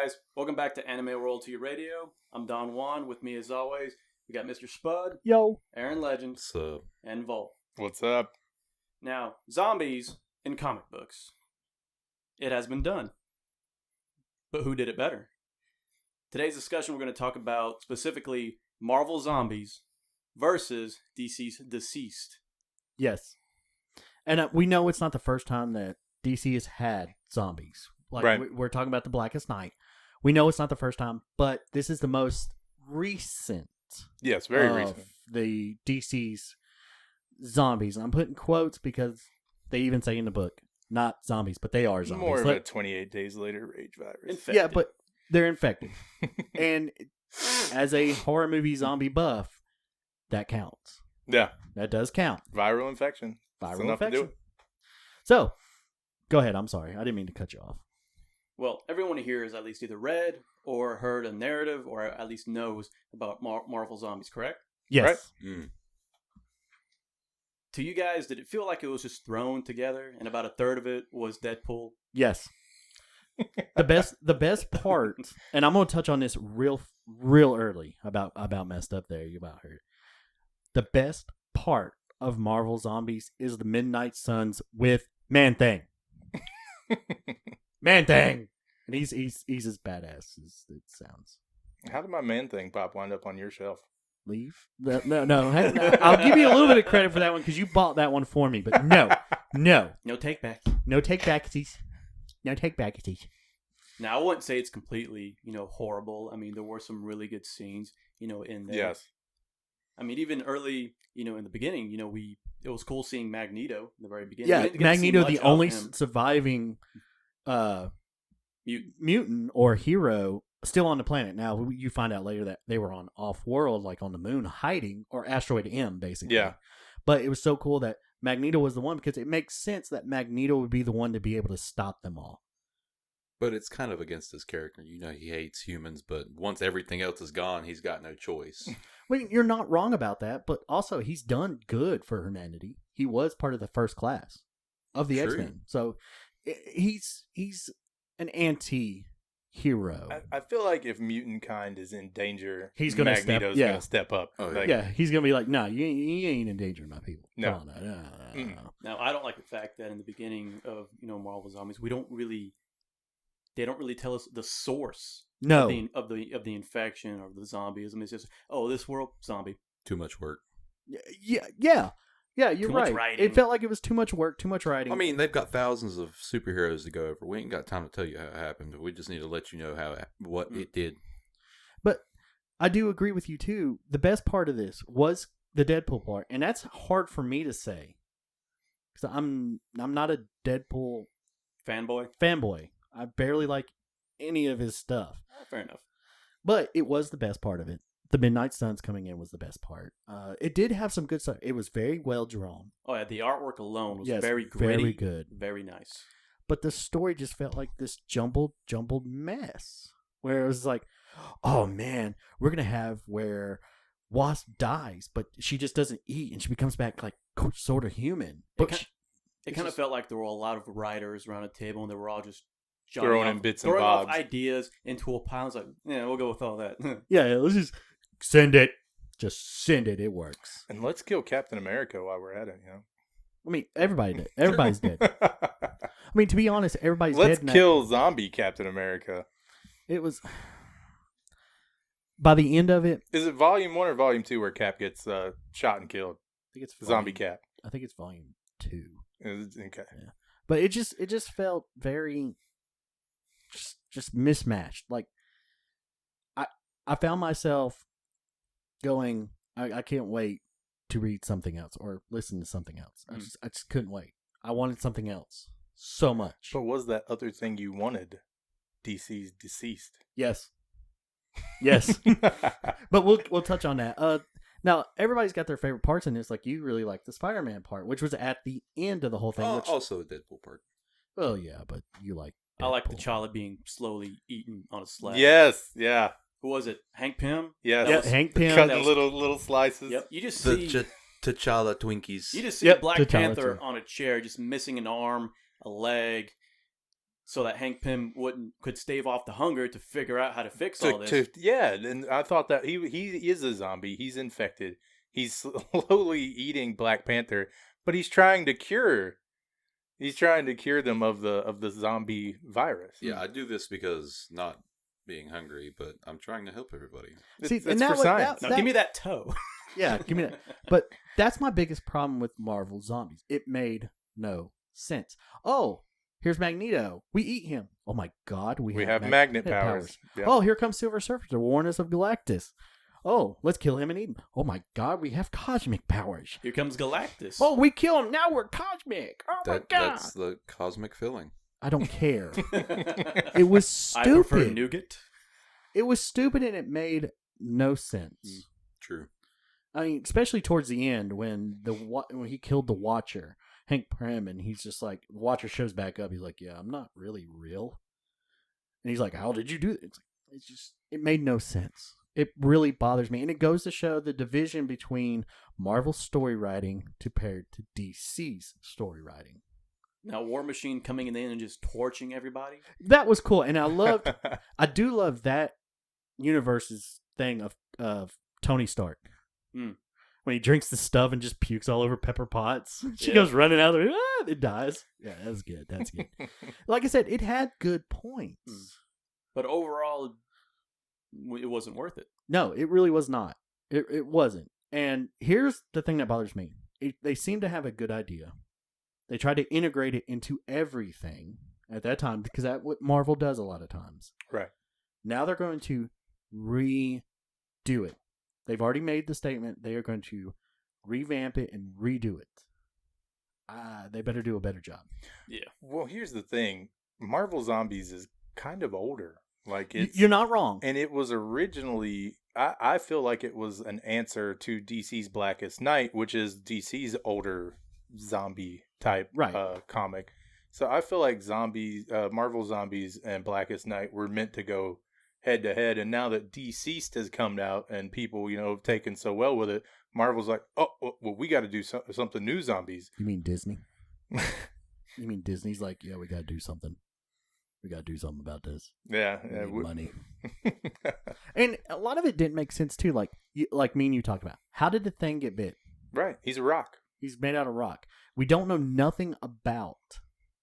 guys, welcome back to Anime Royalty Radio. I'm Don Juan. With me as always, we got Mr. Spud, Yo, Aaron Legend, What's up? and Vol. What's up? Now, zombies in comic books. It has been done. But who did it better? Today's discussion we're going to talk about specifically Marvel Zombies versus DC's Deceased. yes, and we know it's not the first time that DC has had zombies. Like Right. we're talking about the Blackest Night. We know it's not the first time, but this is the most recent. Yes, very of recent. The DC's zombies. And I'm putting quotes because they even say in the book, not zombies, but they are zombies. More of Like, a 28 days later rage virus. Infected. yeah, but they're infected. And as a horror movie zombie buff, that counts. Yeah, That does count. viral infection. That's Viral enough to do infection. So, go ahead. I'm sorry. I didn't mean to cut you off. Well, everyone here has at least either read or heard a narrative or at least knows about Marvel Zombies, correct? Yes. Mm. To you guys, did it feel like it was just thrown together and about a third of it was Deadpool? Yes. The best part, and I'm gonna touch on this real early about messed up there. You about heard. The best part of Marvel Zombies is the Midnight Suns with Man Thing. Man Thing, and he's as badass as it sounds. How did my man thing pop wind up on your shelf? Leave? No. I'll give you a little bit of credit for that one because you bought that one for me. But no No take back. take backsies. No take backsies. Now, I wouldn't say it's completely, horrible. I mean, there were some really good scenes, in there. Yes. I mean, even early, in the beginning, it was cool seeing Magneto in the very beginning. Yeah, We didn't get to see Magneto, much the of only him. surviving mutant or hero still on the planet. Now, you find out later that they were on off-world, like on the moon, hiding, or Asteroid M, basically. Yeah. But it was so cool that Magneto was the one because it makes sense that Magneto would be the one to be able to stop them all. But it's kind of against his character. You know, he hates humans, but once everything else is gone, he's got no choice. I mean, you're not wrong about that, but also he's done good for humanity. He was part of the first class of the True. X-Men. So he's an anti-hero. I feel like if mutant kind is in danger, He's gonna step- Magneto's yeah. going to step up. Oh, Like, Yeah, he's going to be like, nah, you ain't endangering my people. No. Come on, no. Mm-mm. Now, I don't like the fact that in the beginning of, Marvel Zombies, they don't really tell us the source No. of the infection or the zombieism. It's just, this world, zombie. Too much work. Yeah, you're Too much right. writing. It felt like it was too much work, too much writing. I mean, they've got thousands of superheroes to go over. We ain't got time to tell you how it happened. We just need to let you know what it did. But I do agree with you too. The best part of this was the Deadpool part, and that's hard for me to say because I'm not a Deadpool Fanboy? fanboy. I barely like any of his stuff, Fair enough. but it was the best part of it. The Midnight Suns coming in was the best part. It did have some good stuff. It was very well drawn. Oh, yeah, the artwork alone was Yes, very gritty. very good. Very nice. But the story just felt like this jumbled mess. Where it was like, oh man, we're gonna have where Wasp dies, but she just doesn't eat and she becomes back like sort of human. But It kind of felt like there were a lot of writers around a table and they were all just Throwing in bits and throwing off bobs. ideas into a pile. It's like, yeah, we'll go with all that. yeah, let's just send it. Just send it. It works. And let's kill Captain America while we're at it, I mean, everybody's dead. I mean, to be honest, everybody's Let's dead. kill zombie Captain America. It was by the end of it. Is it volume 1 or volume 2 where Cap gets shot and killed? I think it's Zombie Cap. I think it's volume 2. Okay. But it just felt very just mismatched. Like I found myself going, I can't wait to read something else or listen to something else. I just couldn't wait. I wanted something else so much. But was that other thing you wanted DC's Deceased? Yes. But we'll touch on that. Now everybody's got their favorite parts in this. Like you really like the Spider-Man part, which was at the end of the whole thing. Also, a Deadpool part. Well, yeah, but you like. I like Deadpool. T'Challa being slowly eaten on a slab. Yes, yeah. Who was it? Hank Pym? Yes. That Yeah, was- Hank Pym. Cutting that was- little slices. Yep. You just The see T'Challa Twinkies. You just see Yep, Black T'Challa Panther too. on a chair, just missing an arm, a leg, so that Hank Pym could stave off the hunger to figure out how to fix all this. Yeah, and I thought that he is a zombie. He's infected. He's slowly eating Black Panther, but he's trying to cure. He's trying to cure them of the zombie virus. Yeah, I do this because not being hungry, but I'm trying to help everybody. See, It's and for that was- science. Now give me that toe. Yeah, give me that. But that's my biggest problem with Marvel Zombies. It made no sense. Oh, here's Magneto. We eat him. Oh my God, We have magnet powers. Yep. Oh, here comes Silver Surfer to warn us of Galactus. Oh, let's kill him and eat him. Oh my God, we have cosmic powers. Here comes Galactus. Oh, we kill him. Now we're cosmic. Oh my God. That's the cosmic filling. I don't care. It was I prefer stupid. nougat. It was stupid and it made no sense. True. I mean, especially towards the end when when he killed the Watcher, Hank Pym, and he's just like, the Watcher shows back up. He's like, "Yeah, I'm not really real," and he's like, "How did you do it?" It made no sense. It really bothers me, and it goes to show the division between Marvel's story writing compared to DC's story writing. Now War Machine coming in and just torching everybody. That was cool, and I do love that universe's thing of Tony Stark. Mm. When he drinks the stuff and just pukes all over Pepper Potts. She Yeah. goes running out there. It dies. Yeah, that's good. That's good. Like I said, it had good points. Mm. But overall, it wasn't worth it. No, it really was not. It wasn't. And here's the thing that bothers me. They seem to have a good idea. They tried to integrate it into everything at that time because that's what Marvel does a lot of times. Right. Now they're going to redo it. They've already made the statement they are going to revamp it and redo it. They better do a better job. Yeah. Well, here's the thing. Marvel Zombies is kind of older. Like You're not wrong. And it was originally, I feel like it was an answer to DC's Blackest Night, which is DC's older zombie type Right. comic. So I feel like Marvel Zombies and Blackest Night were meant to go head to head. And now that Deceased has come out and people, have taken so well with it, Marvel's like, oh, well, we got to do something new zombies. You mean Disney? You mean Disney's like, yeah, we got to do something. We got to do something about this. Yeah. We need money. And a lot of it didn't make sense too. Like me and you talked about. How did the Thing get bit? Right. He's a rock. He's made out of rock. We don't know nothing about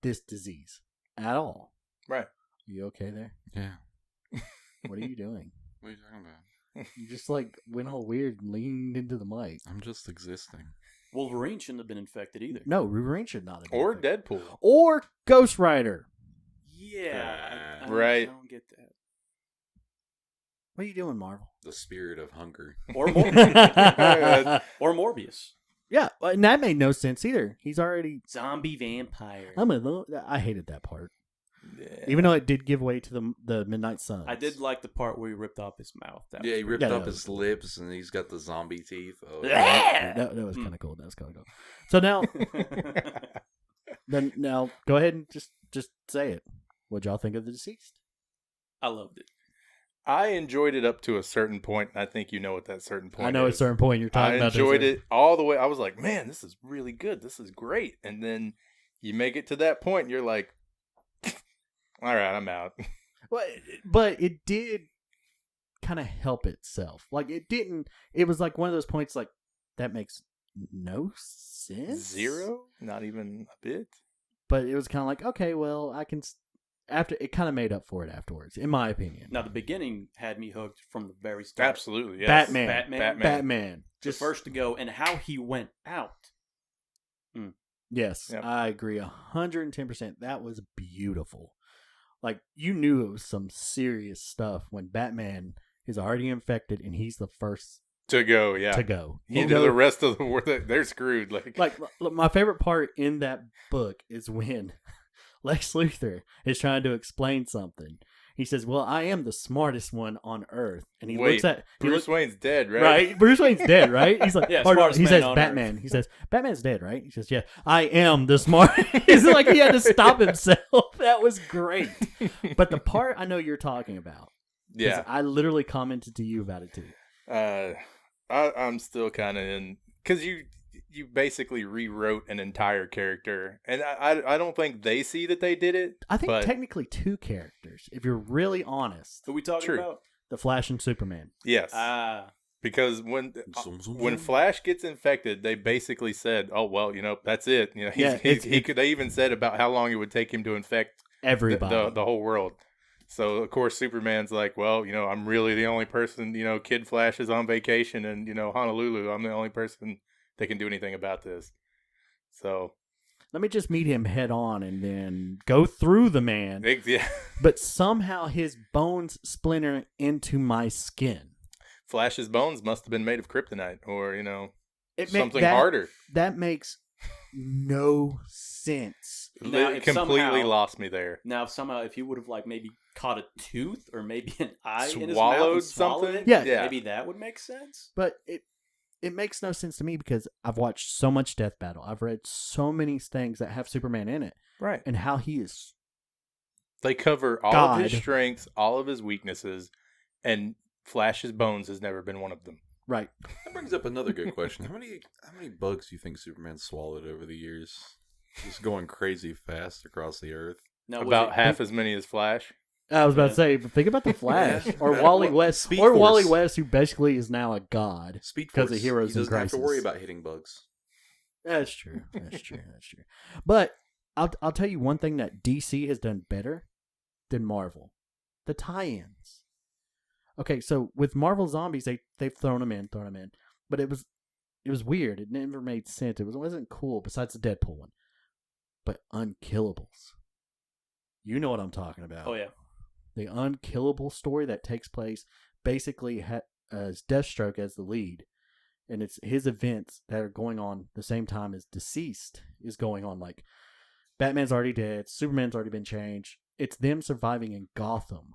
this disease at all. Right. You okay there? Yeah. What are you doing? What are you talking about? You just like went all weird and leaned into the mic. I'm just existing. Wolverine shouldn't have been infected either. No, Wolverine should not have been Or affected. Deadpool. Or Ghost Rider. Yeah. I Right. don't get that. What are you doing, Marvel? The spirit of hunger. Or Yeah, or Morbius. and that made no sense either. He's already. Zombie vampire. I hated that part, Yeah. even though it did give way to the Midnight Suns. I did like the part where he ripped off his mouth. That Yeah, was he pretty ripped Yeah, up that his lips and he's got the zombie teeth. Oh, That was kind of cool. That was kind of cool. So now, cool. now go ahead and just say it. What'd y'all think of The Deceased? I loved it. I enjoyed it up to a certain point. And I think you know what that certain point I know at a is. certain point you're talking I about. enjoyed it all the way. I was like, man, this is really good. This is great. And then you make it to that point and you're like, all right, I'm out. But it did kind of help itself. Like it didn't. It was like one of those points like that makes no sense. Zero? Not even a bit? But it was kind of like, okay, well, I can. After it kind of made up for it afterwards, in my opinion. Now the beginning had me hooked from the very start. Absolutely, yes. Batman. Batman. Just first to go, and how he went out. Yes, Yep. I agree 110%. That was beautiful. Like you knew it was some serious stuff when Batman is already infected and he's the first To go, yeah. to go. Into the rest of the world, they're screwed. Like my favorite part in that book is when Lex Luthor is trying to explain something. He says, "Well, I am the smartest one on Earth," and he looks at Bruce Wayne's dead, right? Right, Bruce Wayne's dead, right? He's like, Yeah, or no, smartest he man says on Batman. He says Batman's dead, right? He says, "Yeah, I am the smart." He's like he had to stop himself. That was great. But the part I know you're talking about, 'cause Yeah. I literally commented to you about it too. I'm still kind of in because you basically rewrote an entire character, and I don't think they see that they did it. I think but technically two characters, if you're really honest. Who we talking True. about? The Flash and Superman. yes, Ah, because when Flash gets infected, they basically said, "Oh well, that's it." He could. They even said about how long it would take him to infect Everybody. the whole world. So of course Superman's like, well, I'm really the only person. Kid Flash is on vacation in Honolulu. I'm the only person that can do anything about this. So Let me just meet him head on and then go through the man. yeah, But somehow his bones splinter into my skin. Flash's bones must have been made of kryptonite or something that, harder. That makes no sense. Now, It if completely somehow- lost me there. now somehow if he would have maybe caught a tooth or maybe an eye in his mouth Swallowed and swallowed something? it, Yeah. maybe that would make sense. But it makes no sense to me because I've watched so much Death Battle. I've read so many things that have Superman in it Right. and how he is. They cover all God. of his strengths, all of his weaknesses, and Flash's bones has never been one of them. Right. That brings up another good question. How many bugs do you think Superman swallowed over the years? Just going crazy fast across the earth. Now, was About it- half as many as Flash. I was about Yeah. to say, but think about the Flash or Yeah. Wally West Speed or Wally Force. West, who basically is now a god. Speed 'Cause Force. of Heroes he in doesn't have to worry Crisis. about hitting bugs. That's true. That's true. That's true. But I'll tell you one thing that DC has done better than Marvel: the tie-ins. Okay, so with Marvel Zombies, they've thrown them in, but it was weird. It never made sense. It wasn't cool. Besides the Deadpool one, but Unkillables. You know what I'm talking about? Oh yeah, The Unkillable story that takes place basically as Deathstroke as the lead, and it's his events that are going on the same time as Deceased is going on. Like Batman's already dead, Superman's already been changed. It's them surviving in Gotham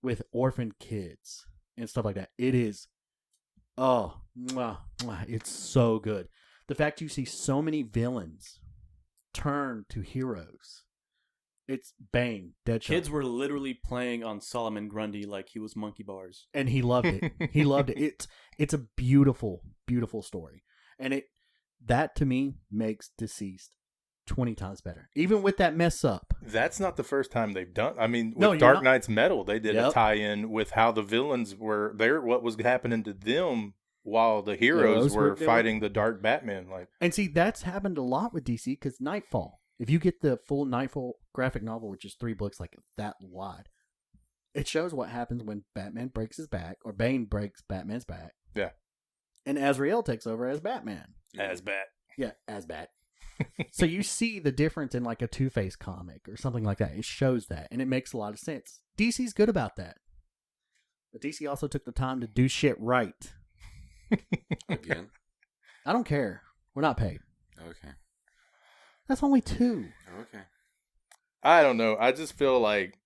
with orphan kids and stuff like that. It is, it's so good. The fact you see so many villains turn to heroes. It's Bane, Deadshot. kids were literally playing on Solomon Grundy like he was monkey bars. And he loved it. He loved it. It's a beautiful, beautiful story. And that to me makes Deceased 20 times better. Even with that mess up. That's not the first time they've done. I mean, with No, you're Dark not- Knight's Metal, they did a Yep. tie-in with how the villains were there, what was happening to them while the heroes Heroes were were- fighting the Dark Batman. Like, And see, that's happened a lot with DC because Nightfall. If you get the full Nightfall graphic novel, which is 3 books like that wide, it shows what happens when Batman breaks his back or Bane breaks Batman's back. Yeah. And Azrael takes over as Batman. as Bat. Yeah, as Bat. So you see the difference in like a Two-Face comic or something like that. It shows that, and it makes a lot of sense. DC's good about that. But DC also took the time to do shit right. Again. I don't care. We're not paid. Okay. That's only 2. Okay. I don't know. I just feel like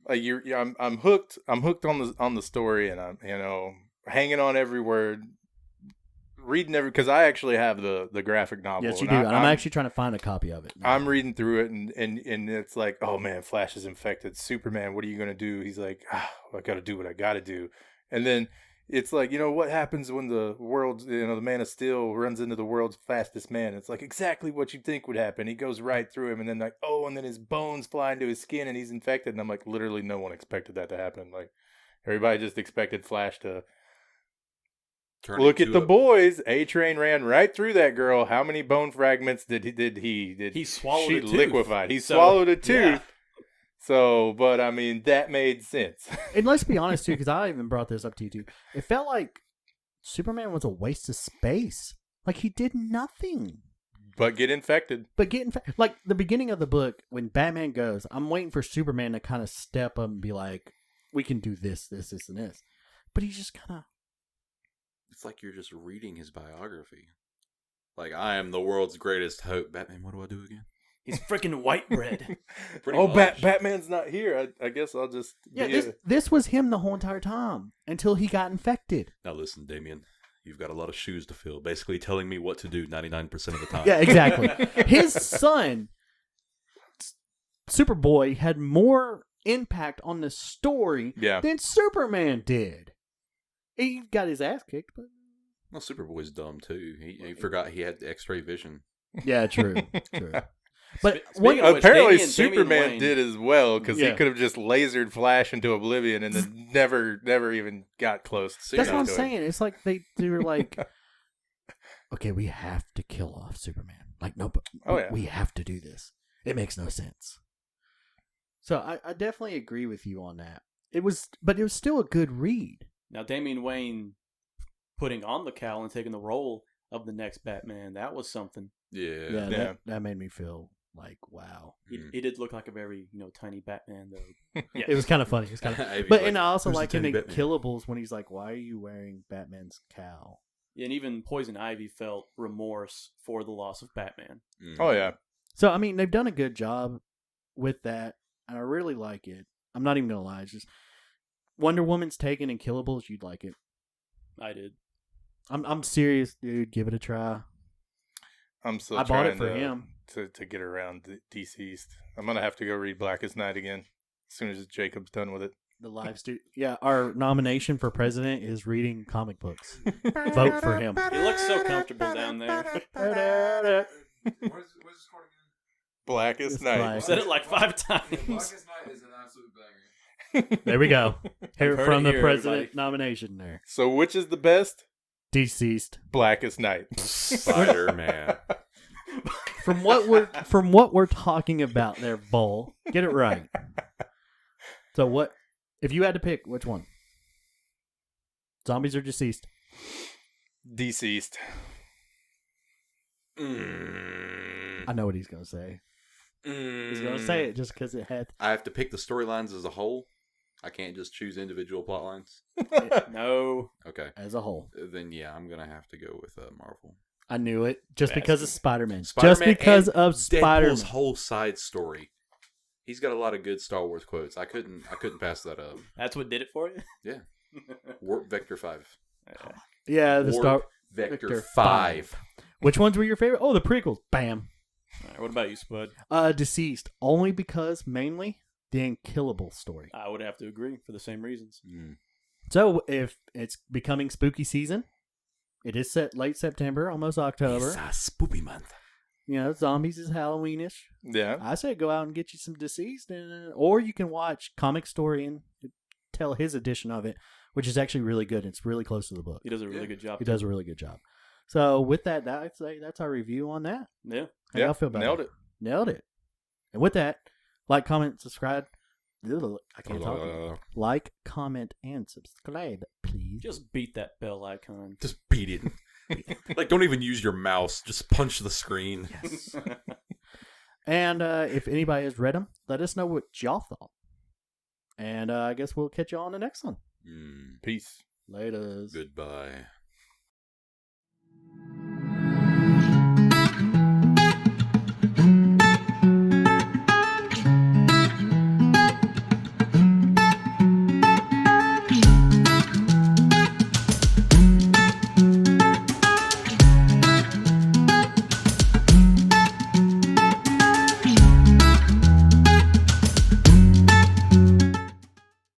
I'm hooked. I'm hooked on the story, and I'm hanging on every word, reading because I actually have the graphic novel. Yes, you and do. And I'm actually trying to find a copy of it. I'm reading through it, and it's like, oh man, Flash is infected. Superman, what are you gonna do? He's like, I got to do what I got to do, and then it's like, what happens when the world's, the Man of Steel runs into the world's fastest man? It's like exactly what you think would happen. He goes right through him, and then and then his bones fly into his skin, and he's infected. And I'm like, literally, no one expected that to happen. Like, everybody just expected Flash to look at the boys. A-Train ran right through that girl. How many bone fragments did He swallowed she a tooth. liquefied? He So, swallowed a tooth. yeah. So, but I mean, that made sense. And let's be honest, too, because I even brought this up to you, too. It felt like Superman was a waste of space. Like, he did nothing. But get infected. But like, the beginning of the book, when Batman goes, I'm waiting for Superman to kind of step up and be like, we can do this, this, this, and this. But he just kind of... It's like you're just reading his biography. Like, I am the world's greatest hope. Batman, what do I do again? He's freaking white bread. Pretty Oh, much. Batman's not here. I guess I'll just... Yeah, be this was him the whole entire time until he got infected. Now listen, Damien. You've got a lot of shoes to fill. Basically telling me what to do 99% of the time. Yeah, exactly. His son, Superboy, had more impact on the story Yeah. than Superman did. He got his ass kicked, but Well, Superboy's dumb too. He forgot he had the X-ray vision. Yeah, true. But Speaking of which, Apparently, Damian Superman Wayne- did as well because Yeah. he could have just lasered Flash into oblivion and then never even got close. that's what I'm to it. saying. It's like they were like, okay, we have to kill off Superman. Like, no, but Oh, yeah. we have to do this. It makes no sense. So I definitely agree with you on that. But it was still a good read. Now, Damian Wayne putting on the cowl and taking the role of the next Batman, that was something. Yeah. Yeah. That made me feel like, wow. He did look like a very, tiny Batman, though. Yeah. It was kind of funny. It was kind of, Ivy, but like, and I also "Who's the like in tiny the Batman?" Killables when he's like, "Why are you wearing Batman's cowl?" And even Poison Ivy felt remorse for the loss of Batman. Mm. Oh yeah, So I mean, they've done a good job with that, and I really like it. I'm not even gonna lie. It's just Wonder Woman's taken in Killables. You'd like it. I did. I'm serious, dude. Give it a try. I'm still I bought trying it for him. to get around Deceased. I'm gonna have to go read Blackest Night again as soon as Jacob's done with it. The live studio. Yeah, our nomination for president is reading comic books. Vote for him. He looks so comfortable down there. What is this called again? Blackest It's Night. Black. I've said it like 5 times. Blackest Night is an absolute banger. There we go. Hear Heard from it the here, president everybody. nomination there. So which is the best? Deceased. Blackest Night. Spider-Man. From what we're talking about there, Bull. Get it right. So what if you had to pick which one? Zombies or Deceased? Deceased. I know what he's gonna say. He's gonna Mm. say it just because it had. I have to pick the storylines as a whole. I can't just choose individual plot lines. No. Okay. As a whole, Then yeah, I'm gonna have to go with Marvel. I knew it just because of Spider-Man. Spider-Man Just because and of Spider-Man. Deadpool's whole side story. He's got a lot of good Star Wars quotes. I couldn't pass that up. That's what did it for you? Yeah. Warp Vector 5. Yeah, the Warp Star. Vector Vector 5. Which ones were your favorite? Oh, the prequels. Bam. All right, what about you, Spud? Deceased. Only because mainly the Unkillable story. I would have to agree for the same reasons. Mm. So if it's becoming spooky season, it is set late September, almost October. It's a spoopy month. You know, zombies is Halloweenish. Yeah. I say go out and get you some Deceased, or you can watch Comic Story and tell his edition of it, which is actually really good. It's really close to the book. He does a really good job. He does a really good job. So with that, I'd say that's our review on that. Yeah. How y'all feel about Nailed that? it. Nailed it. And with that, like, comment, subscribe. I can't talk. Like, comment, and subscribe, please. Just beat that bell icon. Just beat it. Like, don't even use your mouse. Just punch the screen. Yes. And if anybody has read them, let us know what y'all thought. And I guess we'll catch you on the next one. Mm. Peace. Laters. Goodbye.